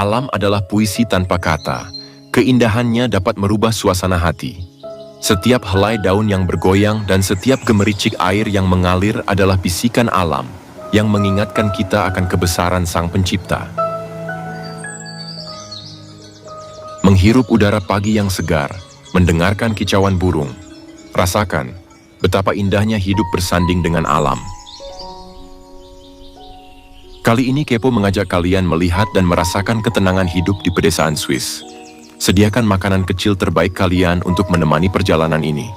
Alam adalah puisi tanpa kata. Keindahannya dapat merubah suasana hati. Setiap helai daun yang bergoyang dan setiap gemericik air yang mengalir adalah bisikan alam yang mengingatkan kita akan kebesaran Sang Pencipta. Menghirup udara pagi yang segar, mendengarkan kicauan burung, rasakan betapa indahnya hidup bersanding dengan alam. Kali ini Kepo mengajak kalian melihat dan merasakan ketenangan hidup di pedesaan Swiss. Sediakan makanan kecil terbaik kalian untuk menemani perjalanan ini.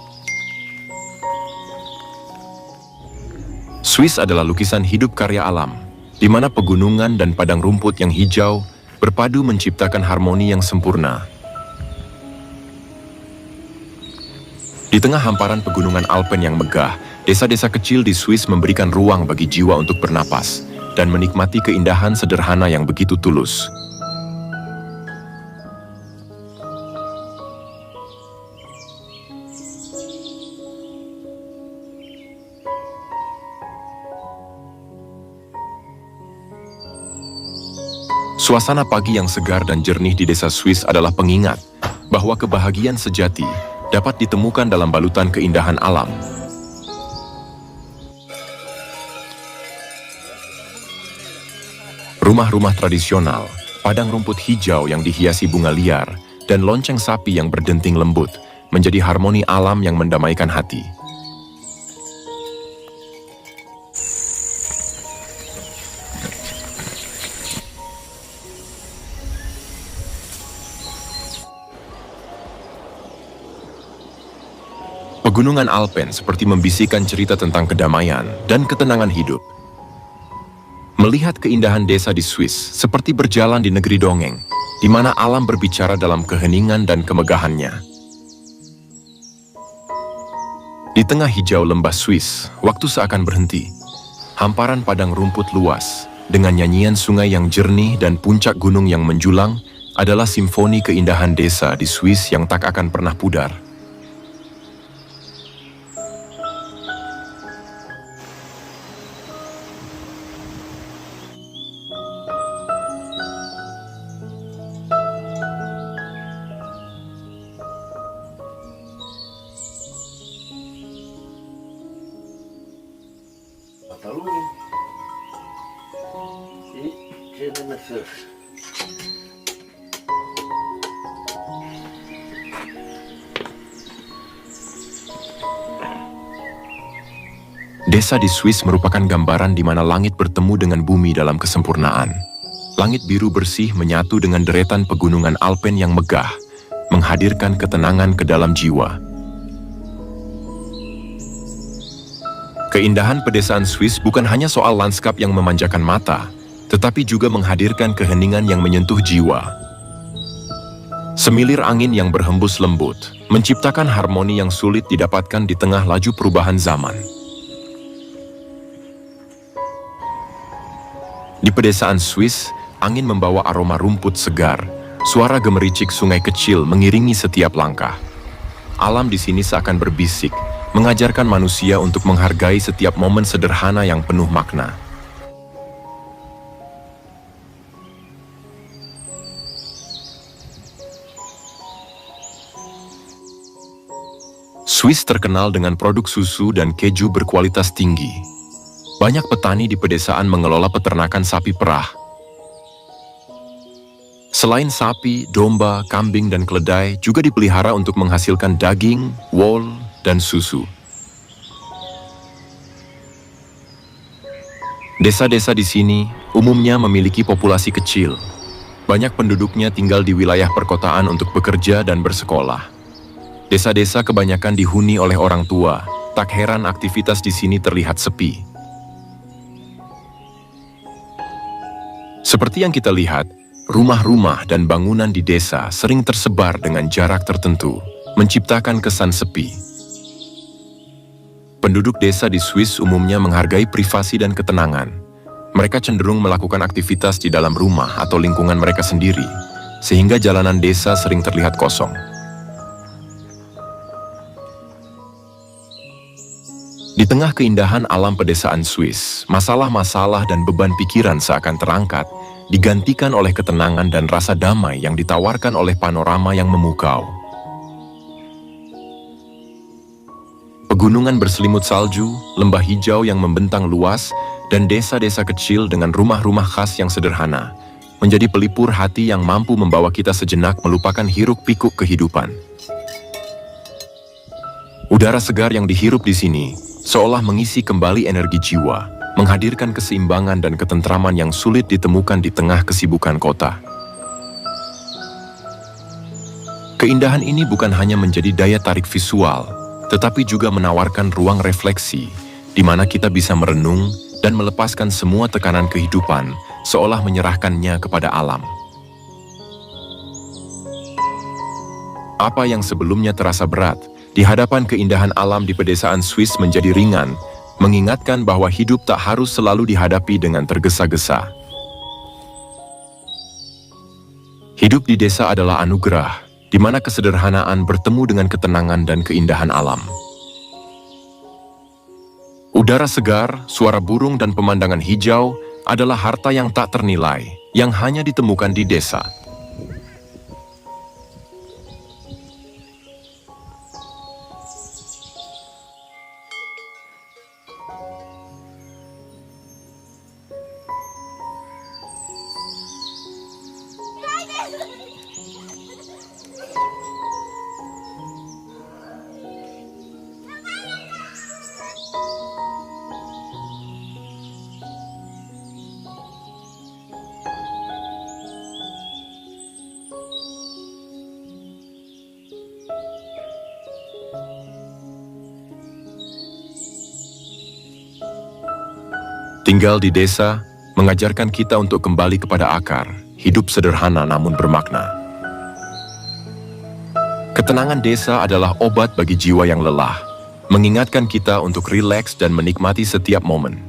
Swiss adalah lukisan hidup karya alam, di mana pegunungan dan padang rumput yang hijau berpadu menciptakan harmoni yang sempurna. Di tengah hamparan pegunungan Alpen yang megah, desa-desa kecil di Swiss memberikan ruang bagi jiwa untuk bernapas dan menikmati keindahan sederhana yang begitu tulus. Suasana pagi yang segar dan jernih di desa Swiss adalah pengingat bahwa kebahagiaan sejati dapat ditemukan dalam balutan keindahan alam. Rumah-rumah tradisional, padang rumput hijau yang dihiasi bunga liar, dan lonceng sapi yang berdenting lembut menjadi harmoni alam yang mendamaikan hati. Pegunungan Alpen seperti membisikkan cerita tentang kedamaian dan ketenangan hidup. Melihat keindahan desa di Swiss seperti berjalan di negeri dongeng, di mana alam berbicara dalam keheningan dan kemegahannya. Di tengah hijau lembah Swiss, waktu seakan berhenti. Hamparan padang rumput luas, dengan nyanyian sungai yang jernih dan puncak gunung yang menjulang, adalah simfoni keindahan desa di Swiss yang tak akan pernah pudar. Desa di Swiss merupakan gambaran di mana langit bertemu dengan bumi dalam kesempurnaan. Langit biru bersih menyatu dengan deretan pegunungan Alpen yang megah, menghadirkan ketenangan ke dalam jiwa. Keindahan pedesaan Swiss bukan hanya soal lanskap yang memanjakan mata, tetapi juga menghadirkan keheningan yang menyentuh jiwa. Semilir angin yang berhembus lembut, menciptakan harmoni yang sulit didapatkan di tengah laju perubahan zaman. Di pedesaan Swiss, angin membawa aroma rumput segar, suara gemericik sungai kecil mengiringi setiap langkah. Alam di sini seakan berbisik, mengajarkan manusia untuk menghargai setiap momen sederhana yang penuh makna. Swiss terkenal dengan produk susu dan keju berkualitas tinggi. Banyak petani di pedesaan mengelola peternakan sapi perah. Selain sapi, domba, kambing, dan keledai juga dipelihara untuk menghasilkan daging, wool, dan susu. Desa-desa di sini umumnya memiliki populasi kecil. Banyak penduduknya tinggal di wilayah perkotaan untuk bekerja dan bersekolah. Desa-desa kebanyakan dihuni oleh orang tua. Tak heran aktivitas di sini terlihat sepi. Seperti yang kita lihat, rumah-rumah dan bangunan di desa sering tersebar dengan jarak tertentu, menciptakan kesan sepi. Penduduk desa di Swiss umumnya menghargai privasi dan ketenangan. Mereka cenderung melakukan aktivitas di dalam rumah atau lingkungan mereka sendiri, sehingga jalanan desa sering terlihat kosong. Di tengah keindahan alam pedesaan Swiss, masalah-masalah dan beban pikiran seakan terangkat, digantikan oleh ketenangan dan rasa damai yang ditawarkan oleh panorama yang memukau. Pegunungan berselimut salju, lembah hijau yang membentang luas, dan desa-desa kecil dengan rumah-rumah khas yang sederhana, menjadi pelipur hati yang mampu membawa kita sejenak melupakan hiruk-pikuk kehidupan. Udara segar yang dihirup di sini seolah mengisi kembali energi jiwa, menghadirkan keseimbangan dan ketentraman yang sulit ditemukan di tengah kesibukan kota. Keindahan ini bukan hanya menjadi daya tarik visual, tetapi juga menawarkan ruang refleksi, di mana kita bisa merenung dan melepaskan semua tekanan kehidupan, seolah menyerahkannya kepada alam. Apa yang sebelumnya terasa berat, di hadapan keindahan alam di pedesaan Swiss menjadi ringan, mengingatkan bahwa hidup tak harus selalu dihadapi dengan tergesa-gesa. Hidup di desa adalah anugerah, di mana kesederhanaan bertemu dengan ketenangan dan keindahan alam. Udara segar, suara burung dan pemandangan hijau adalah harta yang tak ternilai, yang hanya ditemukan di desa. Tinggal di desa mengajarkan kita untuk kembali kepada akar, hidup sederhana namun bermakna. Ketenangan desa adalah obat bagi jiwa yang lelah, mengingatkan kita untuk rileks dan menikmati setiap momen.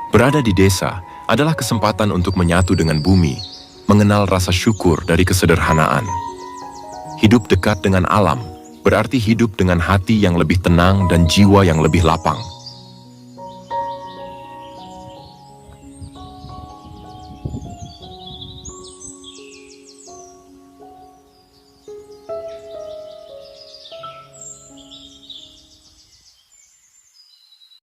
Berada di desa adalah kesempatan untuk menyatu dengan bumi, mengenal rasa syukur dari kesederhanaan. Hidup dekat dengan alam berarti hidup dengan hati yang lebih tenang dan jiwa yang lebih lapang.